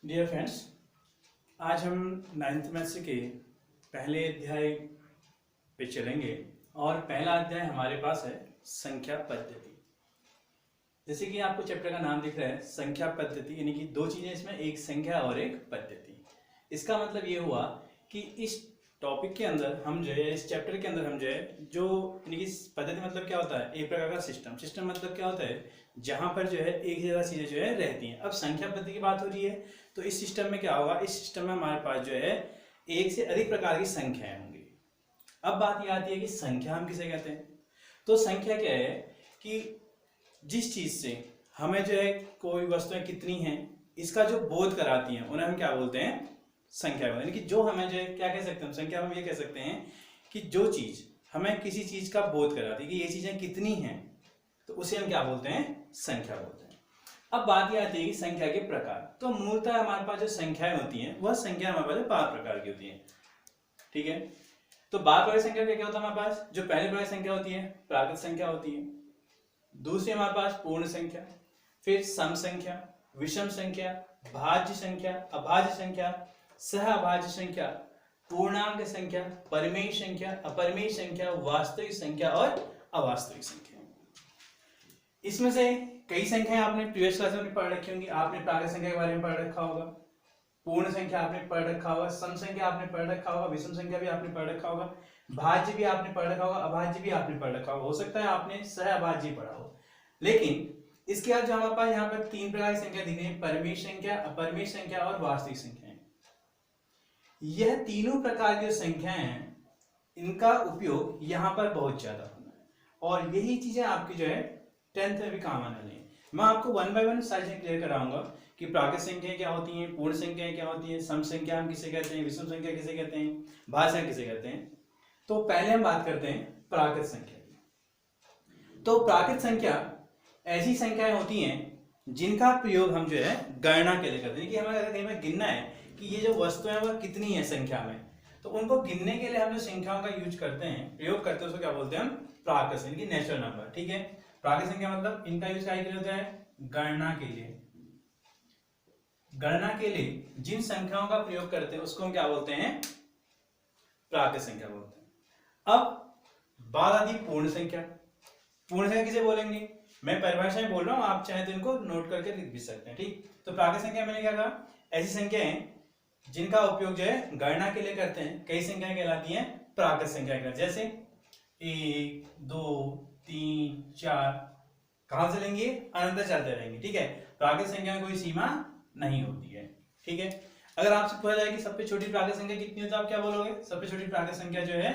Dear friends, आज हम ninth maths के पहले अध्याय पे चलेंगे और पहला अध्याय हमारे पास है संख्या पद्धति। जैसे कि आपको चैप्टर का नाम दिख रहा है संख्या पद्धति, यानी कि दो चीजें इसमें, एक संख्या और एक पद्धति। इसका मतलब ये हुआ कि इस टॉपिक के अंदर हम जो है, इस चैप्टर के अंदर हम जो है, जो यानी कि पद्धति मतलब क्या होता है, एक प्रकार का सिस्टम। सिस्टम मतलब क्या होता है, जहां पर जो है एक जगह चीजें जो है रहती हैं। अब संख्या पद्धति की बात हो रही है तो इस सिस्टम में क्या होगा, इस सिस्टम में हमारे पास जो है एक से अधिक प्रकार की संख्याएं होंगी। अब बात ये आती है कि संख्या हम किसे कहते हैं। तो संख्या क्या है कि जिस चीज से हमें जो है कोई वस्तुएं कितनी हैं इसका जो बोध कराती हैं उन्हें हम क्या बोलते हैं, संख्या। यानी कि जो हमें जो है क्या कह सकते हैं, संख्या हम ये कह सकते हैं कि जो चीज हमें किसी चीज का बोध कराती है कि ये चीजें कितनी हैं, तो उसे हम क्या बोलते हैं, संख्या बोलते हैं। अब बात ये आती है कि संख्या के प्रकार। तो मूलतः हमारे पास जो संख्याएं होती हैं वह संख्या हमारे पास 5 प्रकार की होती हैं। ठीक है, तो 12 प्रकार की संख्या क्या होता है हमारे पास। जो पहली प्रकार की संख्या होती है प्राकृत संख्या होती है, दूसरी हमारे पास पूर्ण संख्या, फिर सम संख्या, विषम संख्या, भाज्य संख्या, अभाज्य संख्या, सह अभाज्य संख्या, पूर्णांक संख्या, परिमेय संख्या, अपरिमेय संख्या, वास्तविक संख्या और अवास्तविक संख्या। इसमें से कई संख्याएं आपने प्रीवियस क्लास में पढ़ रखी होंगी। आपने प्राकृत संख्या के बारे में पढ़ रखा होगा, पूर्ण संख्या आपने पढ़ रखा होगा, सम संख्या आपने पढ़ रखा होगा, विषम संख्या भी आपने पढ़ रखा होगा, भाज्य भी आपने पढ़ रखा होगा, अभाज्य भी आपने पढ़ रखा होगा। हो सकता है आपने सह अभाज्य पढ़ा हो। लेकिन इसके बाद जो हमारे पास यहाँ पर 3 प्रकार की संख्या दिख रही है, परिमेय संख्या, अपरिमेय संख्या और वास्तविक संख्या। यह तीनों प्रकार की संख्याएं हैं, इनका उपयोग यहाँ पर बहुत ज्यादा होना है और यही चीजें आपकी जो है 10th में भी काम आने वाली है। मैं आपको 1 बाय 1 सारी चीजें क्लियर कराऊंगा कि प्राकृत संख्याएं क्या होती हैं, पूर्ण संख्याएं क्या होती हैं, सम संख्या हम किसे कहते हैं, विषम संख्या किसे कहते हैं, भाज्य संख्या किसे कहते हैं। तो पहले हम बात करते हैं प्राकृत संख्या की। तो प्राकृत संख्या ऐसी संख्याएं होती हैं जिनका प्रयोग हम जो है गणना के लिए करते हैं कि हमें अगर कहीं पर गिनना है कि ये जो वस्तुएं हैं वह कितनी है संख्या में, तो उनको गिनने के लिए हम जो संख्याओं का यूज करते हैं, प्रयोग करते हैं, उसको क्या बोलते हैं हम, प्राकृत संख्या, नेचुरल नंबर। ठीक है, प्राकृत संख्या मतलब इनका यूज क्या के लिए होता है, गणना के लिए। गणना के लिए जिन संख्याओं का प्रयोग करते हैं उसको हम क्या बोलते हैं, प्राकृत संख्या बोलते हैं। अब बात आती है पूर्ण संख्या। पूर्ण संख्या किसे बोलेंगे, मैं परिभाषाएं बोल रहा हूं, आप चाहे तो इनको नोट करके लिख भी सकते हैं। ठीक, तो प्राकृत संख्या मैंने क्या कहा, ऐसी संख्याएं जिनका उपयोग जो है गणना के लिए करते हैं। कई संख्याएं कहलाती हैं प्राकृत संख्या कहलाती हैं, जैसे 1 2 3 4, कहां से लेंगे, अनंत चलते रहेंगे। ठीक है, प्राकृत संख्या में कोई सीमा नहीं होती है। ठीक है, अगर आपसे पूछा जाए कि सबसे छोटी प्राकृत संख्या कितनी होती है, आप क्या बोलोगे, सबसे छोटी प्राकृत संख्या जो है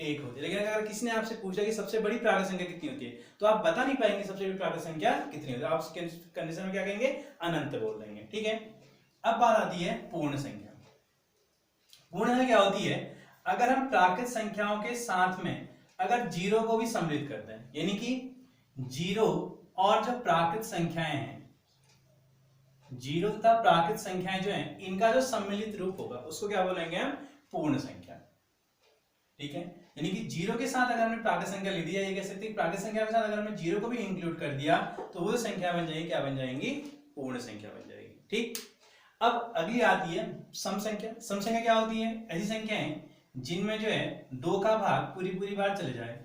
1 होती है। लेकिन अगर किसी ने आपसे पूछा कि सबसे बड़ी प्राकृत संख्या कितनी होती है, तो आप बता नहीं पाएंगे सबसे बड़ी प्राकृत संख्या कितनी होती है। आप कंडीशन में क्या कहेंगे, अनंत बोल देंगे। ठीक है, अब बात आती है पूर्ण संख्या। पूर्ण संख्या क्या होती है, अगर हम प्राकृत संख्याओं के साथ में अगर जीरो को भी सम्मिलित करते हैं, यानी कि जीरो और जो प्राकृत संख्याएं हैं, जीरो तथा प्राकृत संख्याएं जो हैं, इनका जो सम्मिलित रूप होगा उसको क्या बोलेंगे हम, पूर्ण संख्या। ठीक है, यानी कि जीरो के साथ अगर हमने प्राकृत संख्या ले दिया, ये कह सकते हैं प्राकृत संख्या के साथ अगर हमने जीरो को भी इंक्लूड कर दिया तो वो संख्या बन जाएगी, क्या बन जाएंगी, पूर्ण संख्या बन जाएगी। ठीक, अब अगली आती है सम संख्या। सम संख्या क्या होती है, ऐसी संख्याएं जिनमें जो है 2 का भाग पूरी बार चले जाए,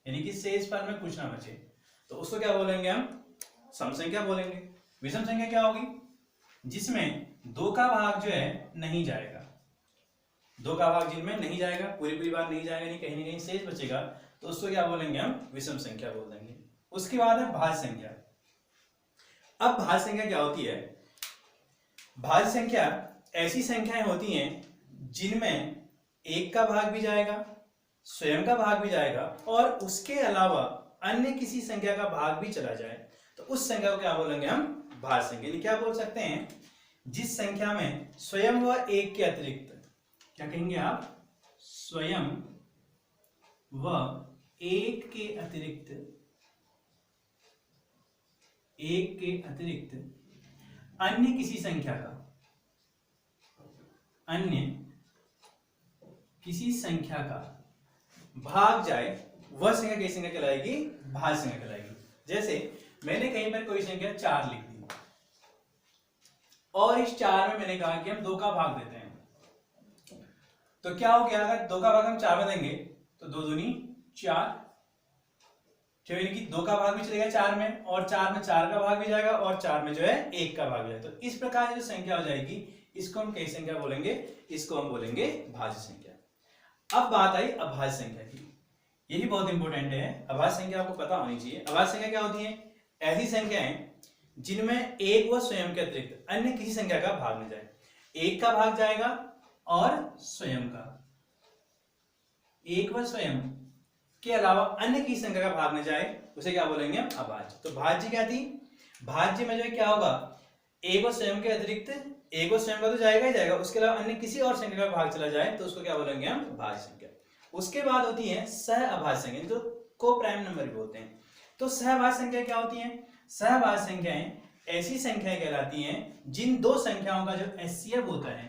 यानी कि शेष पर में कुछ ना बचे, तो उसको क्या बोलेंगे हम, सम संख्या बोलेंगे। विषम संख्या क्या होगी, जिसमें 2 का भाग जो है नहीं जाएगा, 2 का भाग जिनमें नहीं जाएगा, पूरी बार नहीं जाएगा, नहीं कहीं ना कहीं शेष बचेगा, तो उसको क्या बोलेंगे हम, विषम संख्या बोल देंगे। उसके बाद है भाज्य संख्या। अब भाज्य संख्या क्या होती है, भाज्य संख्या ऐसी संख्याएं होती हैं जिनमें 1 का भाग भी जाएगा, स्वयं का भाग भी जाएगा और उसके अलावा अन्य किसी संख्या का भाग भी चला जाए, तो उस संख्या को क्या बोलेंगे हम, भाज्य संख्या। यानी क्या बोल सकते हैं, जिस संख्या में स्वयं व 1 के अतिरिक्त, क्या कहेंगे आप, स्वयं व 1 के अतिरिक्त, 1 के अतिरिक्त अन्य किसी संख्या का, अन्य किसी संख्या का भाग जाए, वह संख्या कैसी संख्या कहलाएगी, भाज्य संख्या कहलाएगी। जैसे मैंने कहीं पर कोई संख्या 4 लिख दी, और इस 4 में मैंने कहा कि हम 2 का भाग देते हैं, तो क्या हो गया, अगर 2 का भाग हम 4 में देंगे तो 2 दूनी 4, यानी कि 2 का भाग भी चलेगा 4 में, और 4 में 4 का भाग भी जाएगा, और 4 में जो है 1 का भाग भी जाएगा। तो इस प्रकार की जो संख्या हो जाएगी इसको हम कैसी संख्या बोलेंगे, इसको हम बोलेंगे भाज्य संख्या। अब बात आई अभाज्य संख्या की, यही बहुत इंपॉर्टेंट है, अभाज्य संख्या आपको पता होनी चाहिए। अभाज्य संख्या क्या होती है, ऐसी संख्याएं जिनमें एक व स्वयं के अतिरिक्त अन्य किसी संख्या का भाग न जाए, एक का भाग जाएगा और स्वयं का, एक व स्वयं के अलावा अन्य किसी संख्या का भाग न जाए, उसे क्या बोलेंगे हम, अभाज्य। तो भाज्य क्या थी, भाज्य में जो क्या होगा, एक व स्वयं के अतिरिक्त, एक व स्वयं का तो जाएगा ही जाएगा, उसके अलावा अन्य किसी और संख्या का भाग चला जाए तो उसको क्या बोलेंगे हम, भाज्य संख्या। उसके बाद होती है सह अभाज्य संख्या, जो को प्राइम नंबर भी होते हैं। तो सहभाज्य संख्या क्या होती है, सहभाज्य संख्याएं ऐसी संख्याएं कहलाती हैं जिन दो संख्याओं का जो एचसीएफ होता है,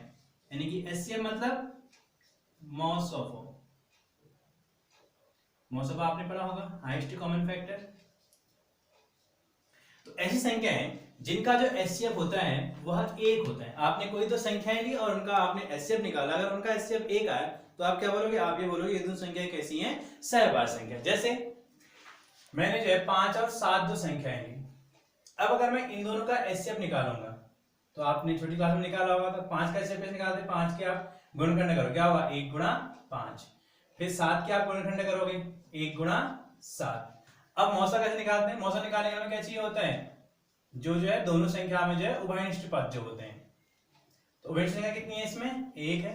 यानी कि एचसीएफ मतलब मॉस ऑफ आपने पढ़ा होगा, हाईएस्ट कॉमन फैक्टर। तो ऐसी संख्याएं जिनका जो एचसीएफ होता है वह 1 होता है। आपने कोई तो संख्याएं ली और उनका आपने एचसीएफ निकाला, अगर उनका एचसीएफ 1 आया तो आप क्या बोलोगे, आप ये बोलोगे ये दोनों संख्याएं कैसी हैं, सहभाज्य संख्या। जैसे मैंने जो है 5 और 7 दो संख्याएं ली, अब अगर मैं इन दोनों का एचसीएफ निकालूंगा तो आपने छोटी क्लास में निकाला होगा, तो 5 का एचसीएफ निकालते, 5 के आप गुणनखंड करो, क्या होगा 1 गुणा 5, फिर 7 के आप गुणनखंड करोगे 1 गुणा 7। अब मौसा कैसे निकालते हैं, मौसा निकालने के लिए क्या चाहिए होता है, जो है दोनों संख्या में जो है उभयनिष्ठ पद जो होते हैं। तो उभयनिष्ठ संख्या कितनी है, इसमें 1 है,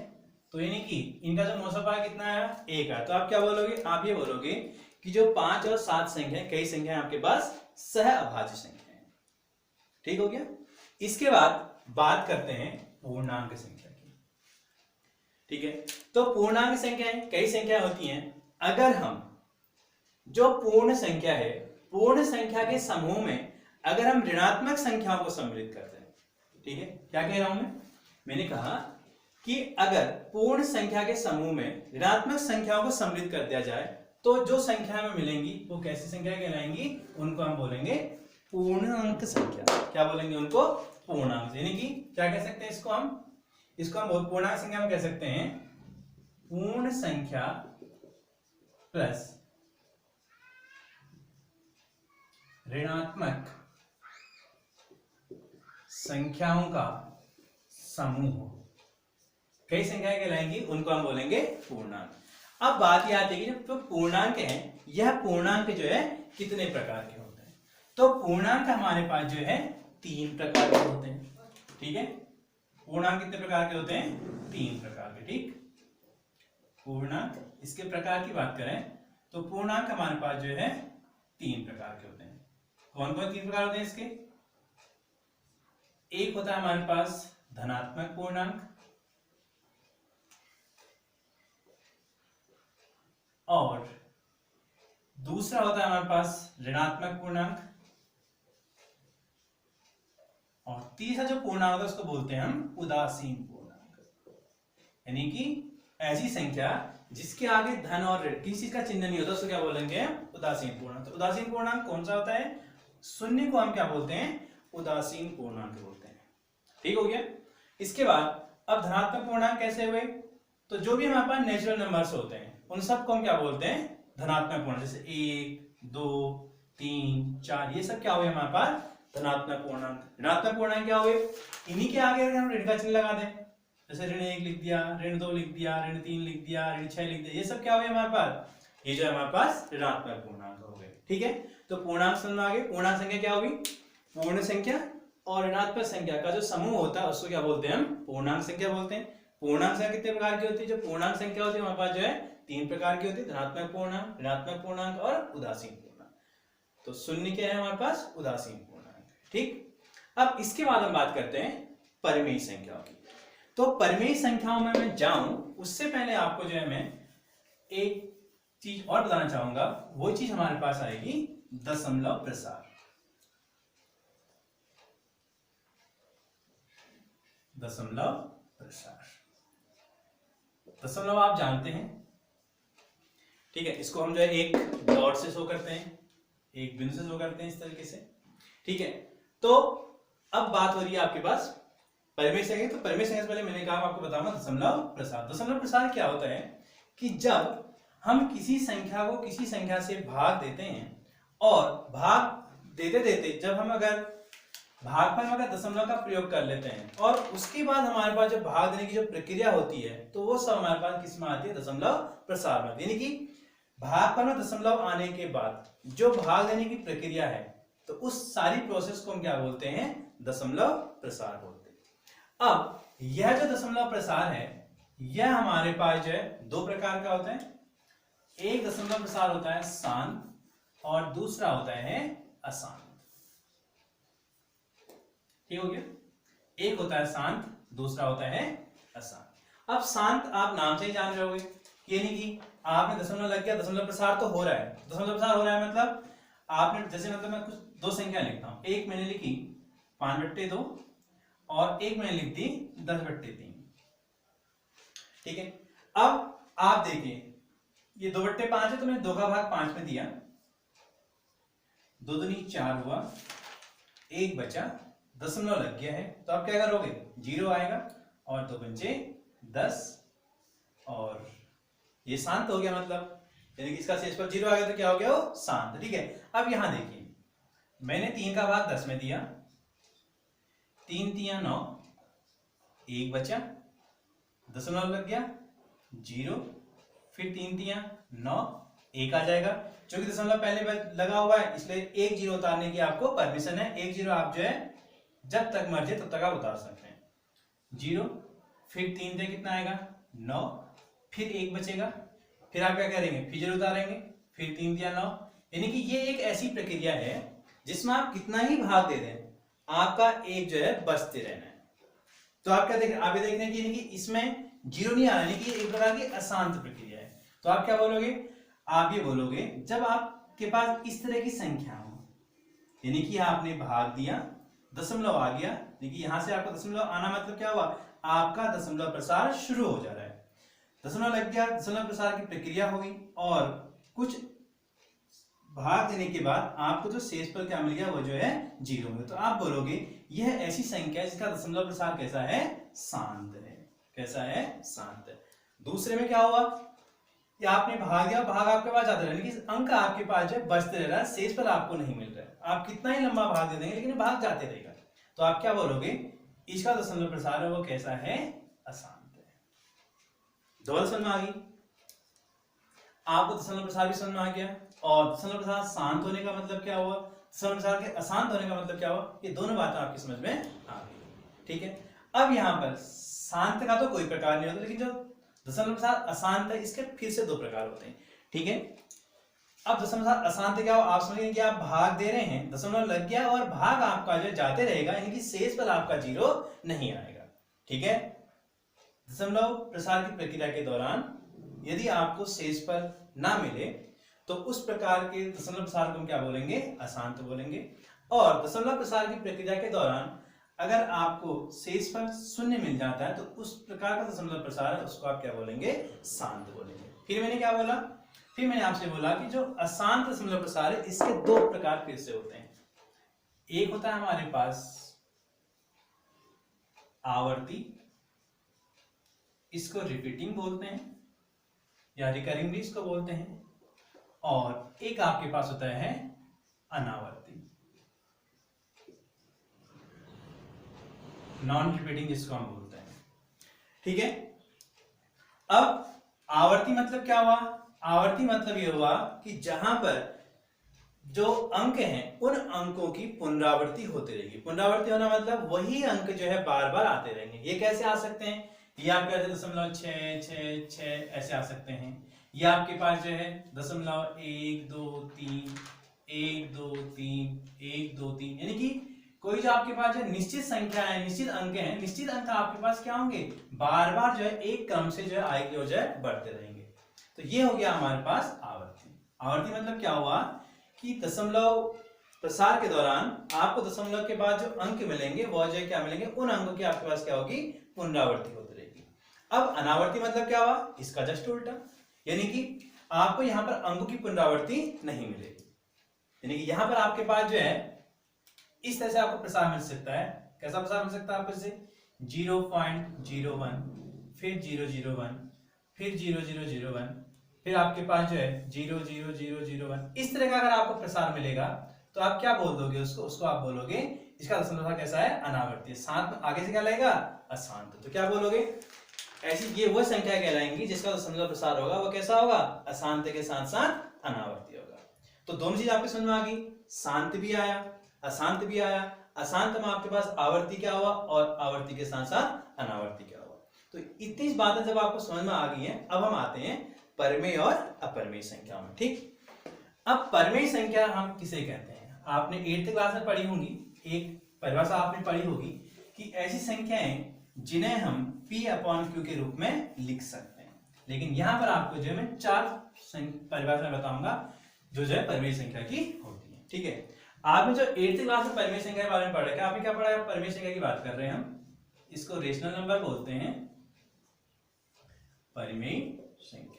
तो यानी कि इनका जो मौसा पाया कितना है, 1 है। तो आप क्या बोलोगे, आप ये बोलोगे कि जो 5 और 7 संख्या, कई संख्या आपके पास सह अभाज्य संख्या है। ठीक हो गया। इसके बाद बात करते हैं पूर्णांक संख्या की। ठीक है, तो पूर्णांक संख्याएं कई संख्या होती हैं। अगर हम जो पूर्ण संख्या है, पूर्ण संख्या के समूह में अगर हम ऋणात्मक संख्याओं को सम्मिलित करते हैं, ठीक है, क्या कह रहा हूं मैंने कहा कि अगर पूर्ण संख्या के समूह में ऋणात्मक संख्याओं को सम्मिलित कर दिया जाए तो जो संख्या में मिलेंगी वो कैसी संख्या कहलाएंगी, उनको हम बोलेंगे पूर्णांक संख्या। क्या बोलेंगे उनको, पूर्णांक। यानी कि क्या कह सकते हैं इसको हम पूर्णांक संख्या में कह सकते हैं पूर्ण संख्या प्लस ऋणात्मक संख्याओं का समूह, कई संख्याएं कहलाएंगी, उनको हम बोलेंगे पूर्णांक। अब बात यह आती है कि जो पूर्णांक है, यह पूर्णांक जो है कितने प्रकार के होते हैं। तो पूर्णांक हमारे पास जो है 3 प्रकार के होते हैं। ठीक है, पूर्णांक कितने प्रकार के होते हैं, 3 प्रकार के। ठीक, पूर्णांक, इसके प्रकार की बात करें तो पूर्णांक हमारे पास जो है 3 प्रकार के होते हैं। कौन कौन 3 प्रकार होते हैं इसके, एक होता है हमारे पास धनात्मक पूर्णांक, और दूसरा होता है हमारे पास ऋणात्मक पूर्णांक, और तीसरा जो पूर्णांक होता है उसको बोलते हैं हम उदासीन पूर्णांक। यानी कि ऐसी संख्या जिसके आगे धन और ऋण किसी चीज का चिन्ह नहीं होता, उसको क्या बोलेंगे, उदासीन पूर्णांक। तो उदासीन पूर्णांक कौन सा होता है, शून्य को हम क्या बोलते हैं, उदासीन पूर्णांक बोलते हैं। ठीक हो गया। इसके बाद अब धनात्मक पूर्णांक कैसे हुए, तो जो भी हमारे पास नेचुरल नंबर्स होते हैं उन सबको हम क्या बोलते हैं, धनात्मक पूर्णांक। जैसे 1, 2, 3, 4, ये सब क्या हुए हमारे पास, धनात्मक पूर्णांक। ऋणात्मक पूर्णांक क्या हुए, इन्हीं के आगे हम ऋण का चिन्ह लगा दें, जैसे ऋण 1 लिख दिया, ऋण 2 लिख दिया, ऋण 3 लिख दिया, ऋण 6 लिख दिया, ये सब क्या हुए हमारे पास, ये जो हमारे पास ऋणात्मक पूर्णांक हो गए। ठीक है, तो पूर्णांक समझ आ गए। पूर्णांक संख्या क्या होगी, पूर्ण संख्या और ऋणात्मक संख्या का जो समूह होता है उसको क्या बोलते हैं, हम पूर्णांक संख्या बोलते हैं। पूर्णांक संख्या कितने प्रकार की होती है, जो पूर्णांक संख्या होती है हमारे पास जो है 3 प्रकार की होती है, धनात्मक पूर्णांक, ऋणात्मक पूर्णांक और उदासीन पूर्णांक। तो शून्य क्या है हमारे पास, उदासीन पूर्णांक। ठीक, अब इसके बाद हम बात करते हैं परिमेय संख्याओं की। तो परिमेय संख्याओं में मैं जाऊं उससे पहले आपको जो है मैं एक चीज और बताना चाहूंगा, वो चीज हमारे पास आएगी दशमलव प्रसार। दशमलव प्रसार, दशमलव आप जानते हैं, ठीक है, इसको हम जो है एक डॉट से शो करते हैं, एक बिंदु से शो करते हैं, इस तरीके से। ठीक है, तो अब बात हो रही है आपके पास परिमेय संकेत, तो परिमेय संकेत पहले मैंने कहा आपको बताऊंगा दशमलव प्रसार। दशमलव प्रसार क्या होता है कि जब हम किसी संख्या को किसी संख्या से भाग देते हैं और भाग देते देते जब हम अगर भागफल में अगर दशमलव का प्रयोग कर लेते हैं और उसके बाद हमारे पास जो भाग देने की जो प्रक्रिया होती है तो वो सब हमारे पास किस में आती है, दशमलव प्रसार में। यानी कि भागफल में दशमलव आने के बाद जो भाग देने की प्रक्रिया है तो उस सारी प्रोसेस को हम क्या बोलते हैं, दशमलव प्रसार बोलते हैं। अब यह जो दशमलव प्रसार है यह हमारे पास जो है दो प्रकार का होता है। एक दशमलव प्रसार होता है शांत और दूसरा होता है अशांत। ठीक हो गया, एक होता है शांत, दूसरा होता है अशांत। अब शांत आप नाम से ही जान रहे होगे, यानी कि आपने दशमलव लग गया, दशमलव प्रसार तो हो रहा है। दशमलव प्रसार हो रहा है मतलब आपने जैसे मतलब मैं कुछ दो संख्या लिखता हूं, एक मैंने लिखी 5/2 और एक मैंने लिख दी 10/3। ठीक है, अब आप देखिए ये 2/5 है तो मैंने 2 का भाग 5 में दिया, 2 दूनी 4 हुआ, 1 बचा, दशमलव लग गया है तो आप क्या करोगे, 0 आएगा और 2 पंचे 10 और ये शांत हो गया, मतलब यानी कि इसका शेषफल 0 आ गया तो क्या हो गया, वो शांत। ठीक है, अब यहां देखिए मैंने 3 का भाग 10 में दिया, 3 3 9, 1 बचा, दशमलव लग गया 0, फिर 3 3 9, 1 आ जाएगा। क्योंकि दशमलव पहले लगा हुआ है इसलिए 1 0 उतारने की आपको परमिशन है। 1 0 आप जो है जब तक मर्जी तब तक आप उतार सकते हैं। 0 फिर 3 से कितना आएगा 9, फिर 1 बचेगा, फिर आप क्या करेंगे, फिर 0 उतारेंगे, फिर 3 3 9। यानी कि ये एक ऐसी प्रक्रिया है जिसमें आप कितना ही भाग दे दें आपका एक जो है बचते रहना है। तो आप क्या देख रहे हैं, आप ये देख रहे हैं कि यानी कि इसमें 0 नहीं आ रहा, यानी कि एक प्रकार की अशांत प्रक्रिया है। तो आप क्या बोलोगे, आप ये बोलोगे जब आपके पास इस तरह की संख्या हो, यानी कि आपने भाग दिया, दशमलव आ गया, देखिए यहां से आपका दशमलव आना मतलब क्या हुआ, आपका दशमलव प्रसार शुरू हो जा रहा है। दशमलव लग गया, दशमलव प्रसार की प्रक्रिया हुई और कुछ भाग देने के बाद आपको जो शेषफल क्या मिल गया वो जो है 0 में। तो आप बोलोगे यह ऐसी संख्या है जिसका दशमलव प्रसार कैसा है, शांत है। कैसा है, शांत है। दूसरे में क्या हुआ, या आपने भाग दिया, भाग आपके पास जाता रहा, यानी कि अंक आपके पास जो बचते रह रहा है, शेषफल आपको नहीं मिल रहा है। आप कितना ही लंबा भाग दे देंगे लेकिन भाग जाते रहेगा। तो आप क्या बोलोगे, इसका दशमलव प्रसार है वो कैसा है, अशांत है। दोबारा समझ में आ गई आपको, दशमलव प्रसार भी समझ में आ गया। और दशमलव प्रसार शांत होने का मतलब क्या हुआ, दशमलव प्रसार के अशांत होने का मतलब क्या हुआ, ये दोनों बातें आपकी समझ में आ गई। ठीक है, अब यहाँ पर शांत का तो कोई प्रकार नहीं होता, लेकिन जो दशमलव प्रसार अशांत है इसके फिर से दो प्रकार होते हैं। ठीक है, अब दशमलव प्रसार अशांत क्या हो, आप समझेंगे कि आप भाग दे रहे हैं, दशमलव लग गया और भाग आपका जो जाते रहेगा, यानी कि शेषफल आपका 0 नहीं आएगा। ठीक है, दशमलव प्रसार की प्रक्रिया के दौरान यदि आपको शेषफल ना मिले तो उस प्रकार के दशमलव प्रसार को हम क्या बोलेंगे, अशांत बोलेंगे। और दशमलव प्रसार की प्रक्रिया के दौरान अगर आपको शेषफल 0 मिल जाता है तो उस प्रकार का दशमलव प्रसार है उसको आप क्या बोलेंगे, शांत बोलेंगे। फिर मैंने क्या बोला, फिर मैंने आपसे बोला कि जो अशांत दशमलव प्रसार है इसके दो प्रकार फिर से होते हैं। एक होता है हमारे पास आवर्ती, इसको रिपीटिंग बोलते हैं या रिकरिंग भी इसको बोलते हैं। और एक आपके पास होता है अनावर्ती, नॉन रिपीटिंग जिसको हम बोलते हैं। ठीक है, अब आवर्ती मतलब क्या हुआ, आवर्ती मतलब ये हुआ कि जहां पर जो अंक हैं उन अंकों की पुनरावृत्ति होती रहेगी। पुनरावृत्ति होना मतलब वही अंक जो है बार बार आते रहेंगे। ये कैसे आ सकते हैं, ये आपके 0.666 ऐसे आ सकते हैं। ये आपके पास जो है 0.1 2 3 1 2 3 1 2 3, यानी कि कोई जो आपके पास जो निश्चित संख्या है, निश्चित अंक हैं, निश्चित अंक आपके पास क्या होंगे, बार बार जो है एक क्रम से जो है आगे जो है बढ़ते रहेंगे। तो ये हो गया हमारे पास आवर्ती। आवर्ती मतलब क्या हुआ कि दशमलव प्रसार के दौरान आपको दशमलव के बाद जो अंक मिलेंगे वो जो क्या मिलेंगे, उन अंकों की आपके पास क्या होगी, पुनरावृत्ति होती रहेगी। अब अनावर्ती मतलब क्या हुआ, इसका जस्ट उल्टा, यानी कि आपको यहां पर अंकों की पुनरावृत्ति नहीं मिलेगी। यानी कि यहां पर आपके पास जो है इस तरह से आपको प्रसार मिल सकता है। कैसा प्रसार मिल सकता है आपको, जैसे 0.01, फिर 001, फिर 0001, फिर आपके पास जो है 00001। इस तरह का अगर आपको प्रसार मिलेगा तो आप क्या बोल दोगे उसको आप बोलोगे इसका दशमलव कैसा है, अनावर्ती। साथ में आगे से क्या लगेगा, अशांत। तो क्या बोलोगे, ऐसी ये वो संख्या कहलाएंगी जिसका दशमलव प्रसार होगा वो कैसा होगा, अशांत के साथ साथ अनावर्ती होगा। तो दोनों चीज आपके समझ में आ गई, शांत भी आया, अशांत भी आया। अशांत में आपके पास आवर्ती क्या हुआ और आवर्ती के साथ साथ अनावर्ती क्या हुआ। तो इतनी बातें जब आपको समझ में आ गई हैं, अब हम आते हैं परमेय और अपरमेय संख्या में। ठीक, अब परमेय संख्या हम किसे कहते हैं, आपने 8th क्लास में पढ़ी होंगी, एक परिभाषा आपने पढ़ी होगी कि ऐसी संख्याएं जिन्हें हम P/Q के रूप में लिख सकते हैं। लेकिन यहां पर आपको जो मैं 4 परिभाषा बताऊंगा जो है परमेय संख्या की होती है। ठीक है, आपने जो 8th क्लास में परमेय संख्या के बारे में पढ़ा है, आपने क्या पढ़ा है, परमेय संख्या की बात कर रहे हैं हम, इसको रेशनल नंबर बोलते हैं, परमेय संख्या।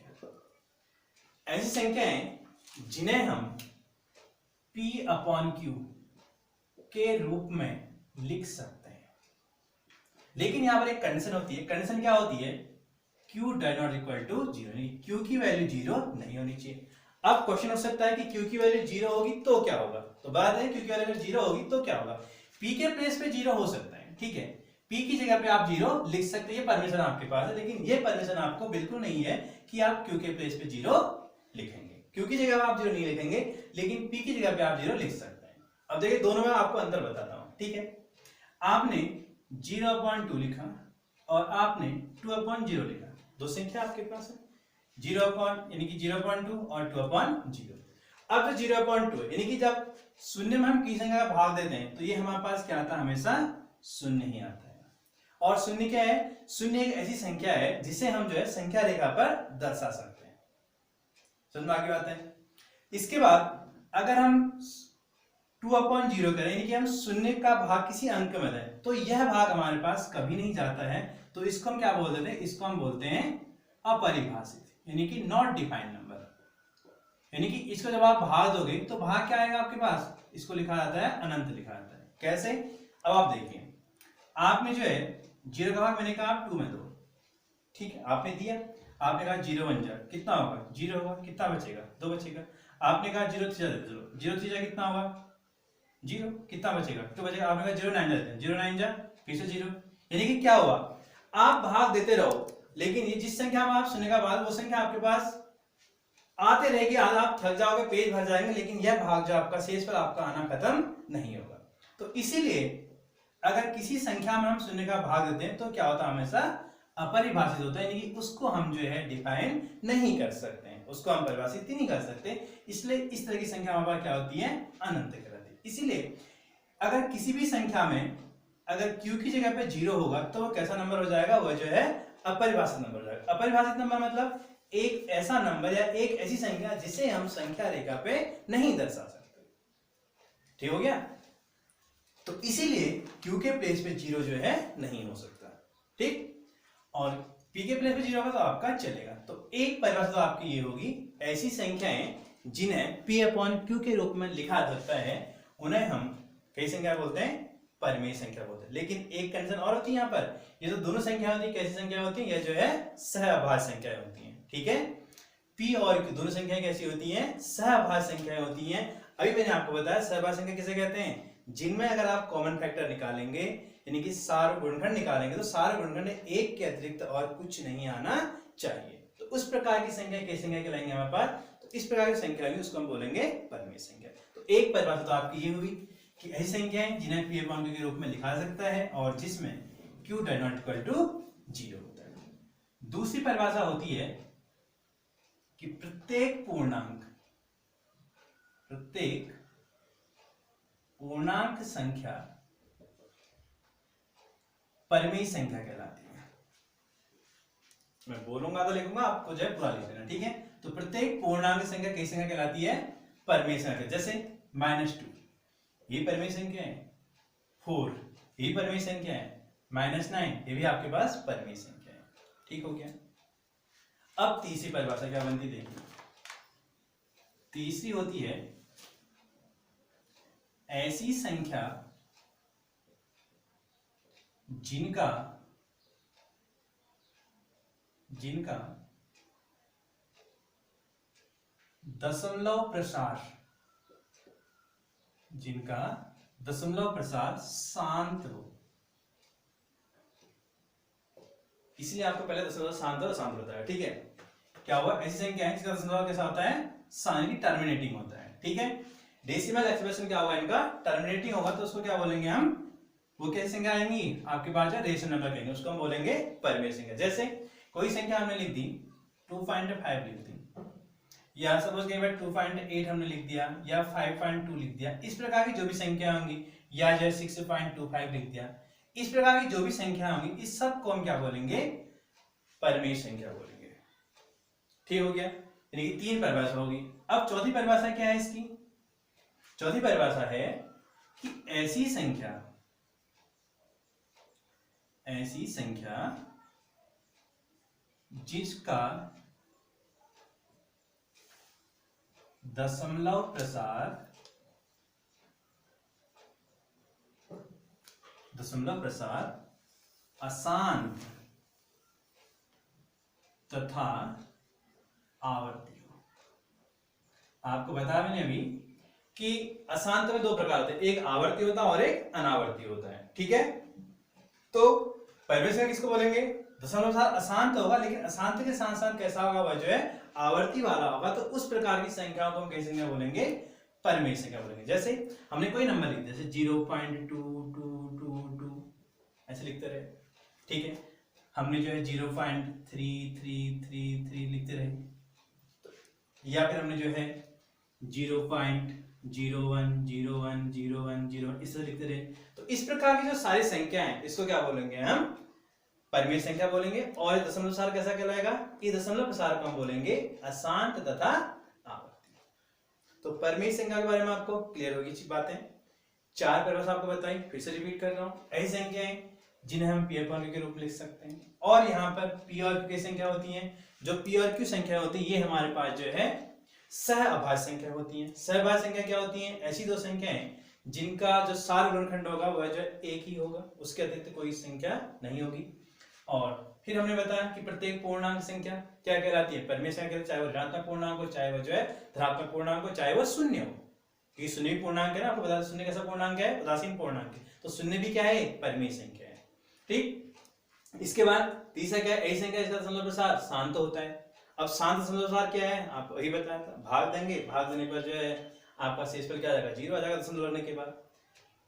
ऐसी संख्याएं जिन्हें हम P/Q के रूप में लिख सकते हैं। लेकिन यहां पर एक कंडीशन होती है, कंडीशन क्या होती है, Q does not equal to 0, Q की वैल्यू 0 नहीं होनी चाहिए। अब क्वेश्चन हो सकता है कि Q की वैल्यू 0 होगी तो क्या होगा, तो बात है Q की वैल्यू 0 होगी तो क्या होगा, P के प्लेस पे 0 हो सकता है। ठीक है, P की जगह पे आप 0 लिख सकते हैं, ये परमिशन आपके पास है। लेकिन ये परमिशन आपको बिल्कुल नहीं है कि आप Q के प्लेस पे 0 लिखेंगे। Q की जगह आप 0 नहीं लिखेंगे, लेकिन P की जगह पे आप 0 लिख सकते हैं। अब देखिए दोनों में आपको अंतर बताता हूं। ठीक है, आपने 0/2 लिखा और आपने 2/0 लिखा, दो संख्या आपके पास है, 0 यानी कि 0.2 और 2/0। अब जो 0.2 यानी कि जब शून्य में हम किसी संख्या का भाग देते हैं तो ये हमारे पास क्या आता है, हमेशा शून्य ही आता है। और शून्य क्या है, शून्य एक ऐसी संख्या है जिसे हम जो है संख्या रेखा पर दर्शा सकते हैं। समझ में आ गई बात है। इसके बाद अगर हम 2/0 करें, यानी कि हम शून्य का भाग किसी अंक में दें तो यह भाग हमारे पास कभी नहीं जाता है, तो इसको हम क्या बोल देते हैं, इसको हम बोलते हैं अपरिभाषित, यानी कि नॉट डिफाइंड नंबर। यानी कि इसको जब आप भाग दोगे तो भाग क्या आएगा आपके पास, इसको लिखा जाता है अनंत लिखा जाता है। कैसे, अब आप देखिए, आपने जो है 0 का भाग मैंने कहा आप 2 में दो, ठीक है, आपने दिया, आपने कहा 0 1 कितना होगा, 0 होगा, कितना बचेगा, 2 बचेगा। आपने कहा 0 3 कितना होगा, 0, कितना बचेगा, 2 बचेगा। आपने कहा 0 9 फिर से 0, यानी कि क्या हुआ, आप भाग देते रहो, लेकिन ये जिस संख्या में आप सुनेगा बाद वो संख्या आपके पास आते रहेगी, आज आप थक जाओगे, पेज भर जाएंगे, लेकिन यह भाग जो आपका शेष पर आपका आना खत्म नहीं होगा। तो इसीलिए अगर किसी संख्या में हम शून्य का भाग देते हैं तो क्या होता है, हमेशा अपरिभाषित होता है, यानी कि उसको हम जो है डिफाइन नहीं कर सकते हैं, उसको हम परिभाषित ही नहीं कर सकते। इसलिए इस तरह की संख्या हमारे पास क्या होती है, अनंत कहलाती है। इसीलिए अगर किसी भी संख्या में अगर Q की जगह पे 0 होगा तो वो कैसा नंबर हो जाएगा, वो जो है अपरिभाषित नंबर हो जाएगा। अपरिभाषित नंबर मतलब एक ऐसा नंबर या एक ऐसी संख्या जिसे हम संख्या रेखा पे नहीं दर्शा सकते। ठीक हो गया, तो इसीलिए Q के प्लेस पे 0 जो है नहीं हो सकता। ठीक, और P के प्लेस पे 0 होगा तो आपका चलेगा। तो एक परिभाषा तो आपकी ये होगी, ऐसी संख्याएं जिन्हें P/Q के रूप में लिखा जाता है उन्हें हम कई संख्या बोलते हैं, परमेय संख्या बोलते हैं। लेकिन एक कंडीशन और होती है यहाँ पर, ये जो दोनों संख्या होती है कैसी संख्या होती है, ये जो है सहअभाज्य संख्या होती है। ठीक है, P और Q दोनों संख्याएं कैसी होती हैं, सहअभाज्य संख्याएं होती हैं। अभी मैंने आपको बताया सहअभाज्य संख्या किसे कहते हैं, जिनमें अगर आप कॉमन फैक्टर निकालेंगे यानी कि सार गुणनखंड निकालेंगे तो सार गुणनखंड एक के अतिरिक्त और कुछ नहीं आना चाहिए। तो उस प्रकार की संख्या कैसी संख्या कहलाएंगे हमारे पास, तो इस प्रकार की संख्या भी उसको हम बोलेंगे परमेय संख्या। तो एक परिभाषा तो आपकी ये हुई कि ऐसी संख्याएं जिन्हें P/Q के रूप में लिखा जा सकता है और जिसमें Q does not equal to 0 होता है। दूसरी परिभाषा होती है कि प्रत्येक पूर्णांक संख्या परमेय संख्या कहलाती है। मैं बोलूंगा तो लिखूंगा, आपको जो है पूरा लिख देना। ठीक है, तो प्रत्येक पूर्णांक संख्या कैसी संख्या कहलाती है, परमेय संख्या। जैसे -2 ये परमेय संख्या है, 4 ये परमेय संख्या है, -9 ये भी आपके पास परमेय संख्या है। ठीक हो गया। अब तीसरी परिभाषा क्या बनती है, देखिए तीसरी होती है ऐसी संख्या जिनका जिनका दशमलव प्रसार शांत हो। इसलिए आपको पहले दशमलव शांत और अशांत होता है, ठीक है। क्या हुआ, ऐसी संख्या है जिसका दशमलव कैसा होता है, शांत, टर्मिनेटिंग होता है, ठीक है। डेसिमल एक्सप्रेशन क्या होगा इनका, टर्मिनेटिंग होगा, तो उसको क्या बोलेंगे हम, वो कैसी संख्या आएंगी आपके पास जो रेशनल नंबर कहेंगे, उसको हम बोलेंगे परिमेय संख्या। जैसे कोई संख्या हमने लिख दी 2.5 लिख दी, या सपोज कई बार 2.8 हमने लिख दिया, या 5.2 लिख दिया, इस प्रकार की जो भी संख्या होंगी, या जो 6.25 लिख दिया, इस प्रकार की जो भी संख्या होंगी, इस सब को हम क्या बोलेंगे, परिमेय संख्या बोलेंगे। ठीक हो गया, यानी कि 3 परिभाषा होगी। अब चौथी परिभाषा क्या है इसकी, चौथी परिभाषा है कि ऐसी संख्या जिसका दशमलव प्रसार अशांत तथा आवर्ती हो। आपको बताया मैंने अभी कि अशांत में 2 प्रकार होते हैं, एक आवर्ती होता है और एक अनावर्ती होता है, ठीक है। तो परिमेय संख्या किसको बोलेंगे, दशमलव प्रसार अशांत होगा, लेकिन अशांत के साथ साथ कैसा होगा, वह जो है आवर्ती वाला होगा, तो उस प्रकार की संख्याओं को हम कैसे संख्या बोलेंगे, परिमेय संख्या बोलेंगे। जैसे हमने कोई नंबर लिख दिया, जैसे 0.2222 ऐसे लिखते रहे, ठीक है। हमने जो है 0.3333 लिखते रहे, या फिर हमने जो है 0.01010101 इस तरह लिखते रहे। तो इस प्रकार की जो सारी संख्या है, इसको क्या बोलेंगे हम, परिमेय संख्या बोलेंगे। और दशमलव प्रसार कैसा कहलाएगा, ये दशमलव प्रसार को हम बोलेंगे अशांत तथा आवर्ती। तो परिमेय संख्या के बारे में आपको क्लियर होगी बातें। 4 परिभाषा आपको बताई, फिर से रिपीट कर रहा हूं। ऐसी संख्याएं जिन्हें हम P/Q के रूप में लिख सकते हैं, और यहाँ पर P और Q की संख्या होती है, जो P और Q संख्या होती है, ये हमारे पास जो है सह अभाज्य संख्या होती है। सहअभाज्य संख्या क्या होती है, ऐसी 2 संख्याएं जिनका जो सार गुणनखंड होगा वह जो एक ही होगा, उसके अतिरिक्त कोई संख्या नहीं होगी। और फिर हमने बताया कि प्रत्येक पूर्णांक संख्या क्या कहलाती है, परिमेय संख्या, चाहे वो ऋणात्मक पूर्णांक हो, चाहे वो जो है धनात्मक पूर्णांक हो, चाहे वो शून्य हो, क्योंकि शून्य भी पूर्णांक है ना, आपको बता, शून्य कैसा पूर्णांक है, उदासीन पूर्णांक है, तो शून्य भी क्या है, परिमेय संख्या है, ठीक। इसके बाद तीसरा क्या है, ऐसी संख्या जिसका दशमलव प्रसार शांत होता है। अब शांत दशमलव प्रसार क्या है, आपको वही बताया था, भाग देंगे, भाग देने पर जो है आपका शेषफल क्या आ जाएगा, 0 आ जाएगा दशमलव लगने के बाद।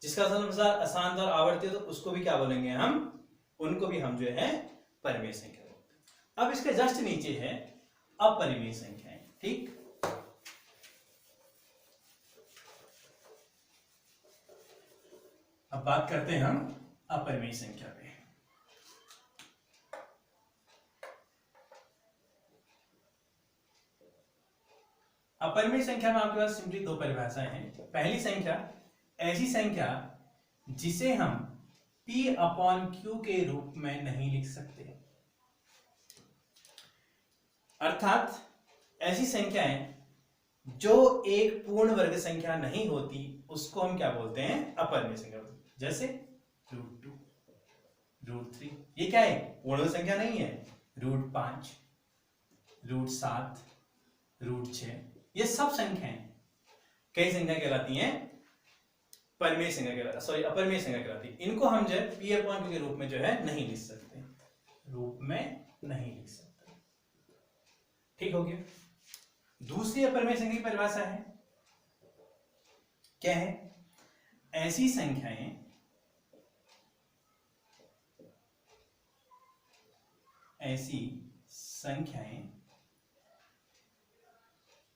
जिसका दशमलव प्रसार अशांत और आवर्ती हो, तो उसको भी क्या बोलेंगे हम, उनको भी हम जो है परिमेय संख्या बोलते हैं। अब इसके जस्ट नीचे है अपरिमेय संख्याएं, ठीक। अब बात करते हैं हम अपरिमेय संख्या पे। अपरिमेय संख्या में आपके पास सिंपली 2 परिभाषाएं हैं। पहली संख्या, ऐसी संख्या जिसे हम P/Q के रूप में नहीं लिख सकते, अर्थात ऐसी संख्याएं जो एक पूर्ण वर्ग संख्या नहीं होती, उसको हम क्या बोलते हैं, अपरिमेय संख्या। जैसे √2, √3, ये क्या है, पूर्ण वर्ग संख्या नहीं है। √5, √7, √6, ये सब संख्याएं कई संख्या कहलाती हैं, परिमेय संख्या कहलाती, सॉरी अपरिमेय संख्या कहलाती है। इनको हम जो है P/Q के रूप में जो है नहीं लिख सकते, रूप में नहीं लिख सकते, ठीक हो गया। दूसरी अपरिमेय संख्या की परिभाषा है, क्या है, ऐसी संख्याएं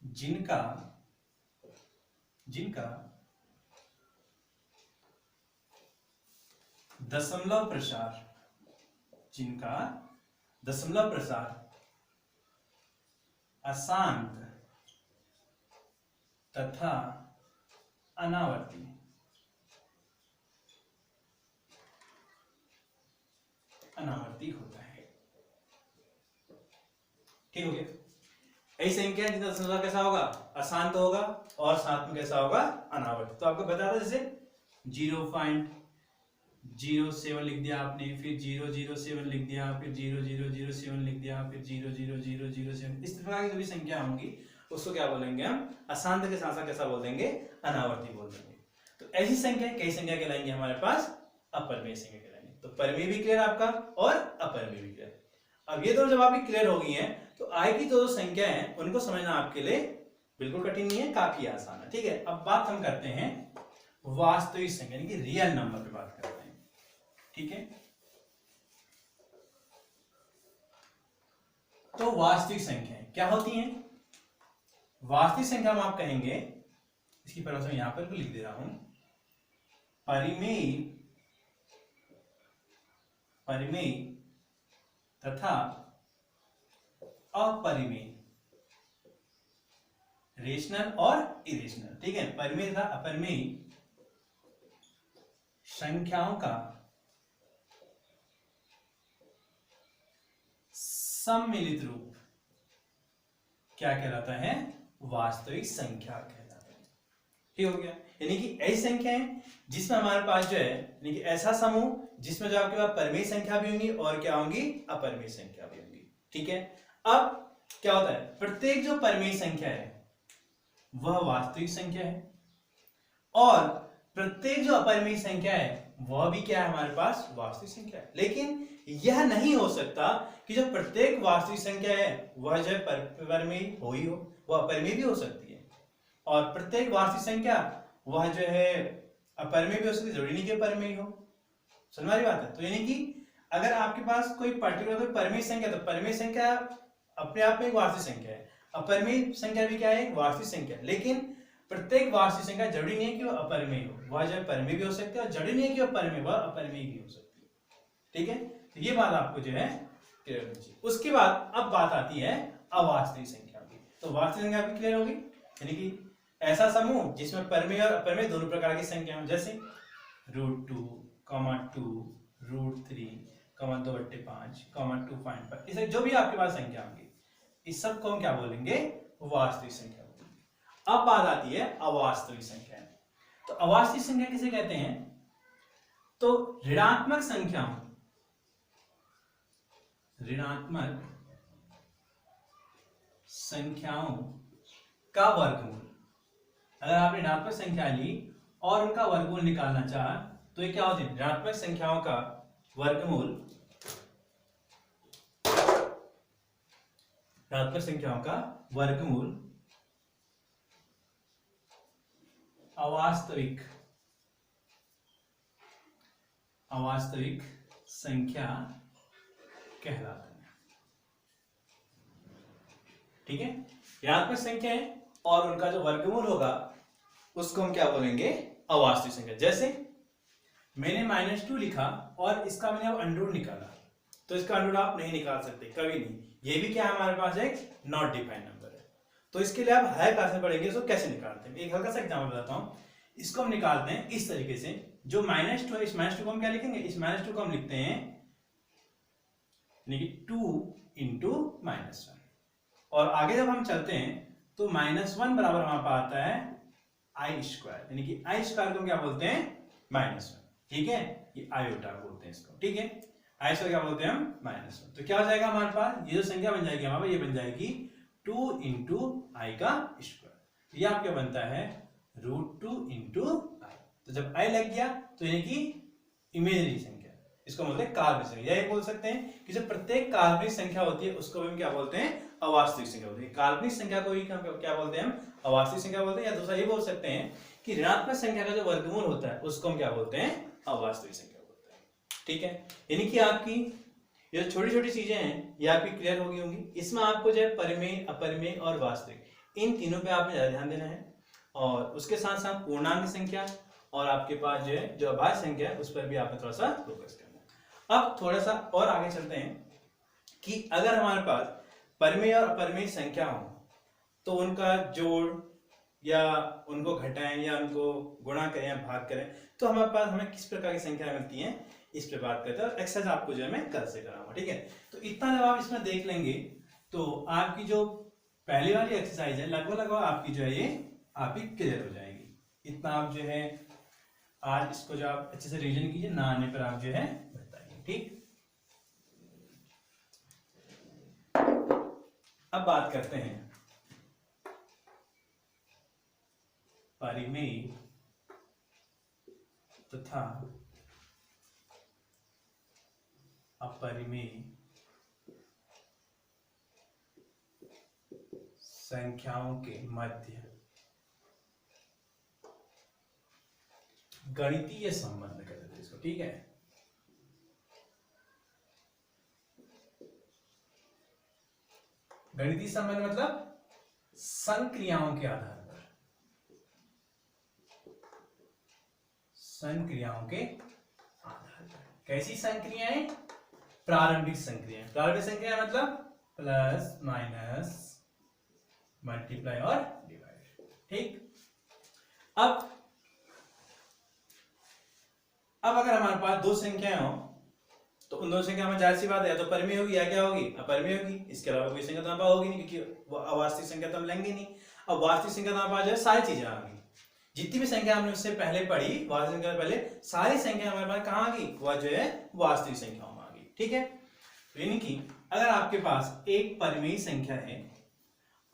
जिनका दशमलव प्रसार अशांत तथा अनावर्ती होता है, ठीक हो गया। ऐसी संख्या जिनका दशमलव कैसा होगा, अशांत होगा, और साथ में कैसा होगा, अनावर्ती। तो आपको बताया था जैसे 0,7 लिख दिया आपने, फिर 0,0,7 लिख दिया, फिर 0,0,0,7 लिख दिया, फिर 0,0,0,0,7। इस प्रकार की जो भी संख्या होंगी उसको क्या बोलेंगे हम, अशांत के साथ साथ कैसा बोल देंगे, अनावर्ती बोल देंगे। तो ऐसी संख्या कई संख्या कहलाएंगे हमारे पास, अपरिमेय संख्या कहलाएंगे। तो परिमेय भी क्लियर आपका और अपरिमेय भी क्लियर। अब ये दोनों जब आपकी क्लियर हो गई हैं तो आगे की जो संख्या है उनको समझना आपके लिए बिल्कुल कठिन नहीं है, काफी आसान है। ठीक है, अब बात हम करते हैं वास्तविक संख्या यानी कि रियल नंबर पे बात करते हैं। ठीक है, तो वास्तविक संख्याएं क्या होती हैं? वास्तविक संख्या में आप कहेंगे, इसकी परिभाषा यहां पर लिख दे रहा हूं, परिमेय परिमेय तथा अपरिमेय, रेशनल और इरेशनल। ठीक है, परिमेय तथा अपरिमेय संख्याओं का सम्मिलित रूप क्या कहलाता है? वास्तविक संख्या कहलाता है। ठीक हो गया, यानी कि ऐसी संख्या है जिसमें हमारे पास जो है, यानी कि ऐसा समूह जिसमें जो आपके पास परिमेय संख्या भी होंगी और क्या होंगी, अपरिमेय संख्या भी होंगी। ठीक है, अब क्या होता है, प्रत्येक जो परिमेय संख्या है वह वास्तविक संख्या है और प्रत्येक जो अपरिमेय संख्या है वह भी क्या है हमारे पास, वास्तविक संख्या है। लेकिन यह नहीं हो सकता कि जो प्रत्येक वास्तविक संख्या है वह जो है परिमेय हो ही हो, वह अपरिमेय भी हो सकती है, और प्रत्येक वास्तविक संख्या वह जो है अपरिमेय भी हो सकती है, जरूरी नहीं कि परिमेय हो। समझ वाली बात है। तो यानी कि अगर आपके पास कोई पर्टिकुलर कोई परिमेय संख्या, तो परिमेय संख्या अपने आप में एक वास्तविक संख्या है, अपरिमेय संख्या भी क्या है, एक वास्तविक संख्या। लेकिन प्रत्येक वास्तविक संख्या जरूरी नहीं है कि वह अपरिमेय हो, वह जो है परिमेय भी हो सकती है, और जरूरी नहीं है कि वह परिमेय, वह अपरिमेय भी हो सकती है। ठीक है, तो ये बात आपको जो है क्लियर होनी चाहिए। उसके बाद अब बात आती है अवास्तविक संख्या की। तो वास्तविक संख्या भी क्लियर होगी, यानी कि ऐसा समूह जिसमें परिमेय और अपरिमेय दोनों प्रकार की संख्या हो, जैसे √2, 2, √3, 2/5, 2.5, इसे जो भी आपके पास संख्या होंगी इस सब को हम क्या बोलेंगे, वास्तविक संख्या बोलेंगे। अब बात आती है अवास्तविक संख्या। तो अवास्तविक संख्या किसे कहते हैं? तो ऋणात्मक संख्याओं का वर्गमूल। अगर आपने ऋणात्मक संख्या ली और उनका वर्गमूल निकालना चाहा तो ये क्या होती है, ऋणात्मक संख्याओं का वर्गमूल, ऋणात्मक संख्याओं का वर्गमूल अवास्तविक संख्या कहलाता है। ठीक है, ऋणात्मक संख्या है और उनका जो वर्गमूल होगा उसको हम क्या बोलेंगे, अवास्तविक संख्या। जैसे मैंने -2 लिखा और इसका मैंने अब अंडर रूट निकाला, तो इसका अंडर रूट आप नहीं निकाल सकते, कभी नहीं। ये भी क्या हमारे पास एक नॉट डिफाइंड नंबर है। तो इसके लिए आप हायर क्लास में पढ़ेंगे इसको कैसे निकालते हैं। एक हल्का सा एग्जाम्पल बताता हूँ। इसको हम निकालते हैं इस तरीके से, जो -2 है, इस -2 को हम क्या लिखेंगे, इस -2 को हम लिखते हैं 2 × -1, और आगे जब हम चलते हैं तो -1 बराबर हमारे पास आता है i², यानी कि i² को क्या बोलते हैं, -1। ठीक है, ये आयोटा बोलते हैं इसको। ठीक है, i² क्या बोलते हैं हम, -1। तो क्या हो जाएगा हमारे पास, ये जो संख्या बन जाएगी हमारे पास, ये बन जाएगी 2 × i²। ये आपका बनता है √2 × i। तो जब i लग गया तो यानी कि इमेजिनरी संख्या, इसको बोलते हैं काल्पनिक संख्या। यह बोल सकते हैं कि जो प्रत्येक काल्पनिक संख्या होती है उसको हम क्या बोलते हैं, अवास्तविक संख्या बोलते हैं। काल्पनिक संख्या को ही क्या बोलते हैं हम, अवास्तविक संख्या बोलते हैं। या दूसरा ये बोल सकते हैं कि ऋणात्मक संख्या का जो वर्गमूल होता है उसको हम क्या बोलते हैं, अवास्तविक संख्या बोलते हैं। ठीक है, यानी कि आपकी ये छोटी छोटी चीजें हैं ये आपकी क्लियर होगी होंगी। इसमें आपको जो है परिमेय, अपरिमेय और वास्तविक, इन तीनों पे आपने ज्यादा ध्यान देना है, और उसके साथ साथ पूर्णांक संख्या और आपके पास जो है जो अभाज्य संख्या है उस पर भी आपने थोड़ा सा फोकस करना है। अब थोड़ा सा और आगे चलते हैं कि अगर हमारे पास परिमेय और अपरिमेय संख्या हो तो उनका जोड़ या उनको घटाएं या उनको गुणा करें या भाग करें तो हमारे पास हमें किस प्रकार की संख्या मिलती है, इस पर बात करते हैं। और एक्सरसाइज आपको जो है मैं कल से कराऊंगा। ठीक है, तो इतना जब आप इसमें देख लेंगे तो आपकी जो पहली वाली एक्सरसाइज है लगभग आपकी जो है ये आपकी क्लियर हो जाएगी। इतना आप जो है आज इसको जो आप अच्छे से रिवीजन कीजिए, ना आने पर आप जो है बताइए, ठीक। अब बात करते हैं परिमेय तथा अपरिमेय संख्याओं के मध्य गणितीय संबंध कहते थे इसको, ठीक है। गणितीय संबंध मतलब संक्रियाओं के आधार पर, संक्रियाओं के आधार पर। कैसी संक्रियाएं? प्रारंभिक संक्रियाएं। प्रारंभिक संक्रिया मतलब प्लस माइनस मल्टीप्लाई और डिवाइड, ठीक। अब अगर हमारे पास दो संख्याएं हो तो उन दो संख्या में जाहिर सी बात है, या तो परिमेय होगी या क्या होगी, अपरिमेय होगी। इसके अलावा कोई संख्या तो हमारे पास होगी नहीं, क्योंकि वो अवास्तविक संख्या तो हम लेंगे नहीं। अब वास्तविक संख्या तो हमारे पास जो है सारी चीजें आ गई, जितनी भी संख्या हमने उससे पहले पढ़ी, वास्तविक संख्या पहले सारी संख्या हमारे पास कहाँ आ गई, वह जो है वास्तविक संख्याओं में आ गई, ठीक है। तो यानी कि अगर आपके पास एक परिमेय संख्या है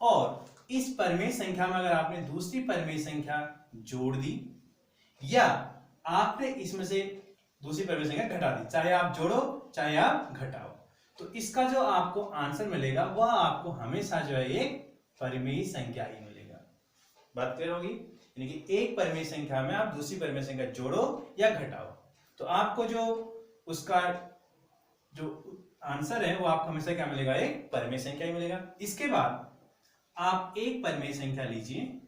और इस परिमेय संख्या में अगर आपने दूसरी परिमेय संख्या जोड़ दी या आपने इसमें से दूसरी परिमेय संख्या घटा दी, चाहे आप जोड़ो चाहे आप घटाओ, तो इसका जो आपको आंसर मिलेगा वह आपको हमेशा जो है एक परिमेय संख्या ही मिलेगा। बात क्लियर होगी? यानी कि एक परिमेय संख्या में आप दूसरी परिमेय संख्या जोड़ो या घटाओ तो आपको जो उसका जो आंसर है वो आपको हमेशा क्या मिलेगा, एक परिमेय संख्या ही मिलेगा। इसके बाद आप एक परिमेय संख्या लीजिए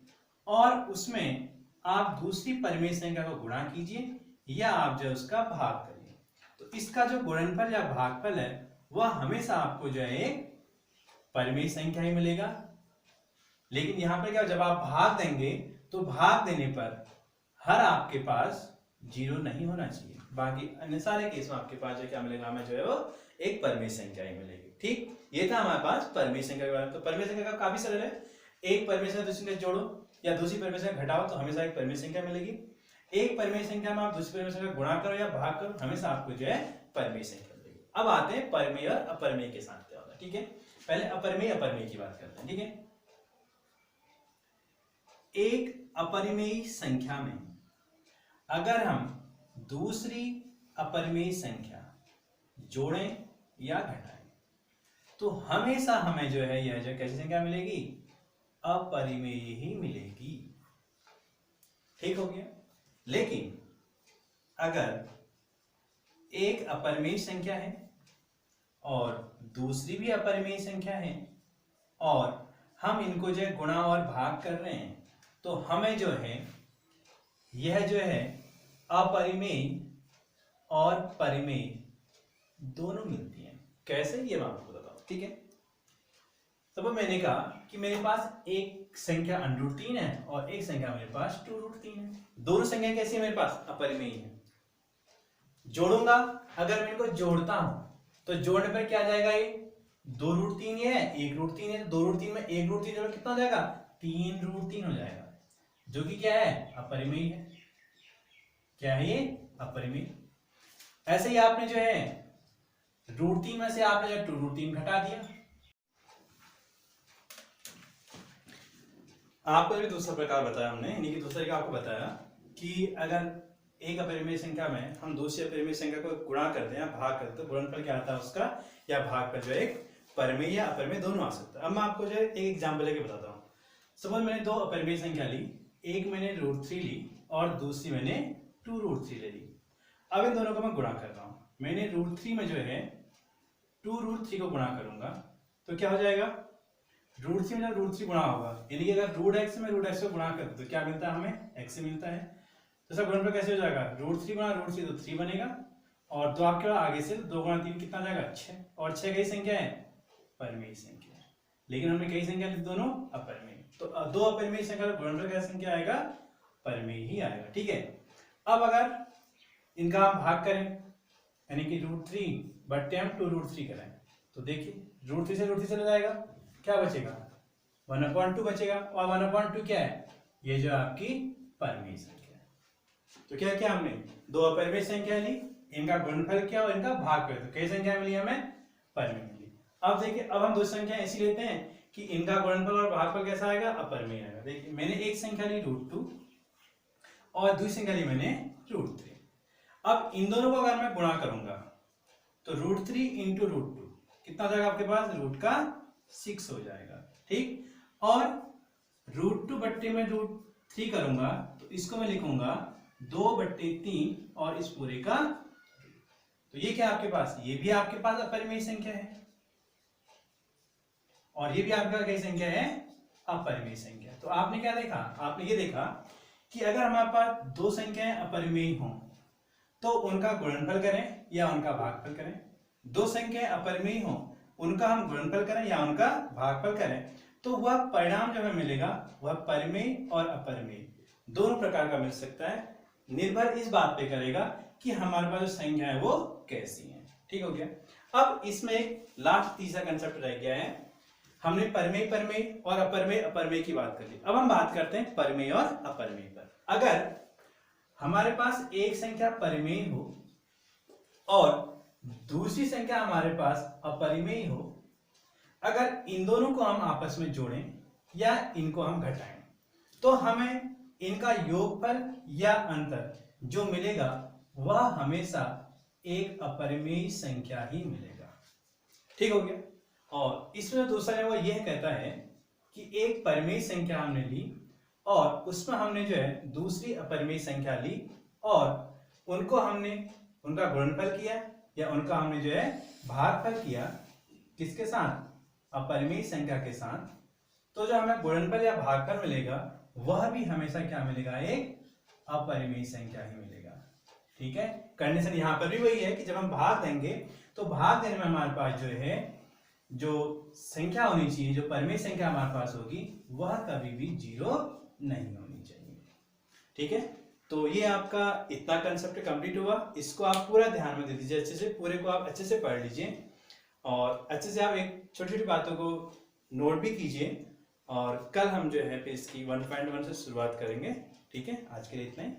और उसमें आप दूसरी परिमेय संख्या को गुणा कीजिए या आप जो उसका भाग करिए, तो इसका जो गुणनफल या भागफल है वह हमेशा आपको जो है एक परिमेय संख्या ही मिलेगा। लेकिन यहां पर क्या, जब आप भाग देंगे तो भाग देने पर हर आपके पास जीरो नहीं होना चाहिए, बाकी अन्य सारे केस में आपके पास जो क्या मिलेगा, हमें जो है वो एक परिमेय संख्या ही मिलेगी, ठीक। ये था हमारे पास परिमेय संख्या के बारे में। तो परिमेय संख्या का काफी सरल है, एक परिमेय संख्या दूसरी संख्या जोड़ो या दूसरी परिमेय संख्या घटाओ तो हमेशा एक परिमेय संख्या मिलेगी। एक परिमेय संख्या में आप दूसरी परिमेय संख्या गुणा करो या भाग करो, हमेशा आपको जो है परिमेय संख्या मिलेगी। अब आते हैं परिमेय और अपरिमेय के साथ क्या होता है, ठीक है। पहले अपरिमेय अपरिमेय की बात करते हैं, ठीक है। एक अपरिमेय संख्या में अगर हम दूसरी अपरिमेय संख्या जोड़ें या घटाएं तो हमेशा हमें जो है यह जो कैसी संख्या मिलेगी, अपरिमेय ही मिलेगी, ठीक हो गया। लेकिन अगर एक अपरिमेय संख्या है और दूसरी भी अपरिमेय संख्या है और हम इनको जो है गुणा और भाग कर रहे हैं तो हमें जो है यह जो है अपरिमेय और परिमेय दोनों मिलती हैं। कैसे, ये मैं आपको बताता हूं, ठीक है। तो मैंने कहा कि मेरे पास एक संख्या √3 है और एक संख्या मेरे पास 2√3 है। दोनों संख्या कैसी है मेरे पास, अपरिमेय है। जोड़ूंगा, अगर मैं इनको जोड़ता हूं तो जोड़ने पर क्या आ जाएगा, ये 2√3 है, 1√3 है, तो 2√3 में 1√3 जोड़ कितना हो जाएगा, 3√3 हो जाएगा, जो कि क्या है, अपरिमेय है। क्या है ये, अपरिमेय। ऐसे ही आपने जो है √3 में से आपने जो 2√3 घटा दिया। आपको भी दूसरा प्रकार बताया हमने, यानी कि दूसरे का आपको बताया कि अगर एक अपरिमेय संख्या में हम दूसरी अपरिमेय संख्या को गुणा करते हैं, भाग करते हैं, तो गुणनफल क्या आता है उसका, या भागफल जो है एक परिमेय या अपरिमेय दोनों आ सकता है। अब मैं आपको जो है एक एग्जाम्पल लेके बताता हूँ। सपोज मैंने दो अपरिमेय संख्या ली, एक मैंने √3 ली और दूसरी मैंने 2√3 ले ली। अब इन दोनों को मैं गुणा कर रहा हूँ। मैंने √3 में जो है 2√3 को गुणा करूंगा तो क्या हो जाएगा, √3 में जब √3 गुणा होगा, यानी कि अगर √x में √x को गुणा करते तो क्या मिलता है, हमें x मिलता है। तो सब गुणनफल कैसे हो जाएगा, √3 गुणा √3 तो 3 बनेगा और दो आपके पास आगे से 2 गुणा 3 कितना जाएगा, 6, और 6 कई संख्या है, परिमेय संख्या है। लेकिन हमने कई संख्या ली, दोनों अपरिमेय, तो दो अपरिमेय संख्या का गुणनफल कैसा संख्या आएगा, परिमेय ही आएगा, ठीक है। अब अगर इनका हम भाग करें यानी कि √3 बट्टे हम 2√3 करें तो देखिए √3 से √3 चला जाएगा, क्या बचेगा, 1/2 बचेगा, और 1/2 क्या है, ये जो आपकी परिमेय संख्या है। तो क्या किया हमने, दो अपरिमेय संख्या ली, इनका गुणनफल किया और इनका भाग किया, तो कई संख्या मिली हमें, परिमेय मिली। अब देखिए, अब हम दो संख्या ऐसी लेते हैं कि इनका गुणनफल और भागफल कैसा आएगा, अपरिमेय आएगा। देखिए मैंने एक संख्या ली √2 और दूसरी संख्या ली मैंने √3। अब इन दोनों को अगर मैं गुणा करूंगा तो √3 इंटू √2 कितना हो जाएगा आपके पास, √6 हो जाएगा, ठीक। और √2 बट्टे में √3 करूंगा तो इसको मैं लिखूंगा 2/3 और इस पूरे का, तो ये क्या आपके पास, ये भी आपके पास अपरिमेय संख्या है और ये भी आपका क्या संख्या है, अपरिमेय संख्या। तो आपने क्या देखा, आपने ये देखा कि अगर हमारे पास दो संख्याएं अपरिमेय हों तो उनका गुणनफल करें या उनका भागफल करें, दो संख्याएं अपरिमेय हों उनका हम गुणनफल करें या उनका भागफल करें, तो वह परिणाम जो हमें मिलेगा वह परिमेय और अपरिमेय दोनों प्रकार का मिल सकता है। निर्भर इस बात पे करेगा कि हमारे पास जो संख्या है वो कैसी है, ठीक हो गया। अब इसमें एक लास्ट तीसरा कंसेप्ट रह गया है, हमने परिमेय परिमेय और अपरिमेय अपरिमेय की बात कर ली। अब हम बात करते हैं परिमेय और अपरिमेय पर। अगर हमारे पास एक संख्या परिमेय हो और दूसरी संख्या हमारे पास अपरिमेय हो, अगर इन दोनों को हम आपस में जोड़ें या इनको हम घटाएं तो हमें इनका योगफल या अंतर जो मिलेगा वह हमेशा एक अपरिमेय संख्या ही मिलेगा, ठीक हो गया। और इसमें दूसरा है वो यह कहता है कि एक परिमेय संख्या हमने ली और उसमें हमने जो है दूसरी अपरिमेय संख्या ली और उनको हमने उनका गुणनफल किया या उनका हमने जो है भागफल किया, किसके साथ, अपरिमेय संख्या के साथ, तो जो हमें गुणनफल या भागफल मिलेगा वह भी हमेशा क्या मिलेगा, एक अपरिमेय संख्या ही मिलेगा, ठीक है। कंडीशन यहाँ पर भी वही है कि जब हम भाग देंगे तो भाग देने में हमारे पास जो है जो संख्या होनी चाहिए, जो परिमेय संख्या हमारे पास होगी वह कभी भी 0 नहीं होनी चाहिए, ठीक है। तो ये आपका इतना कंसेप्ट कंप्लीट हुआ, इसको आप पूरा ध्यान में दे दीजिए, अच्छे से पूरे को आप अच्छे से पढ़ लीजिए और अच्छे से आप एक छोटी छोटी बातों को नोट भी कीजिए और कल हम जो है इसकी 1.1 से शुरुआत करेंगे, ठीक है। आज के लिए इतना ही।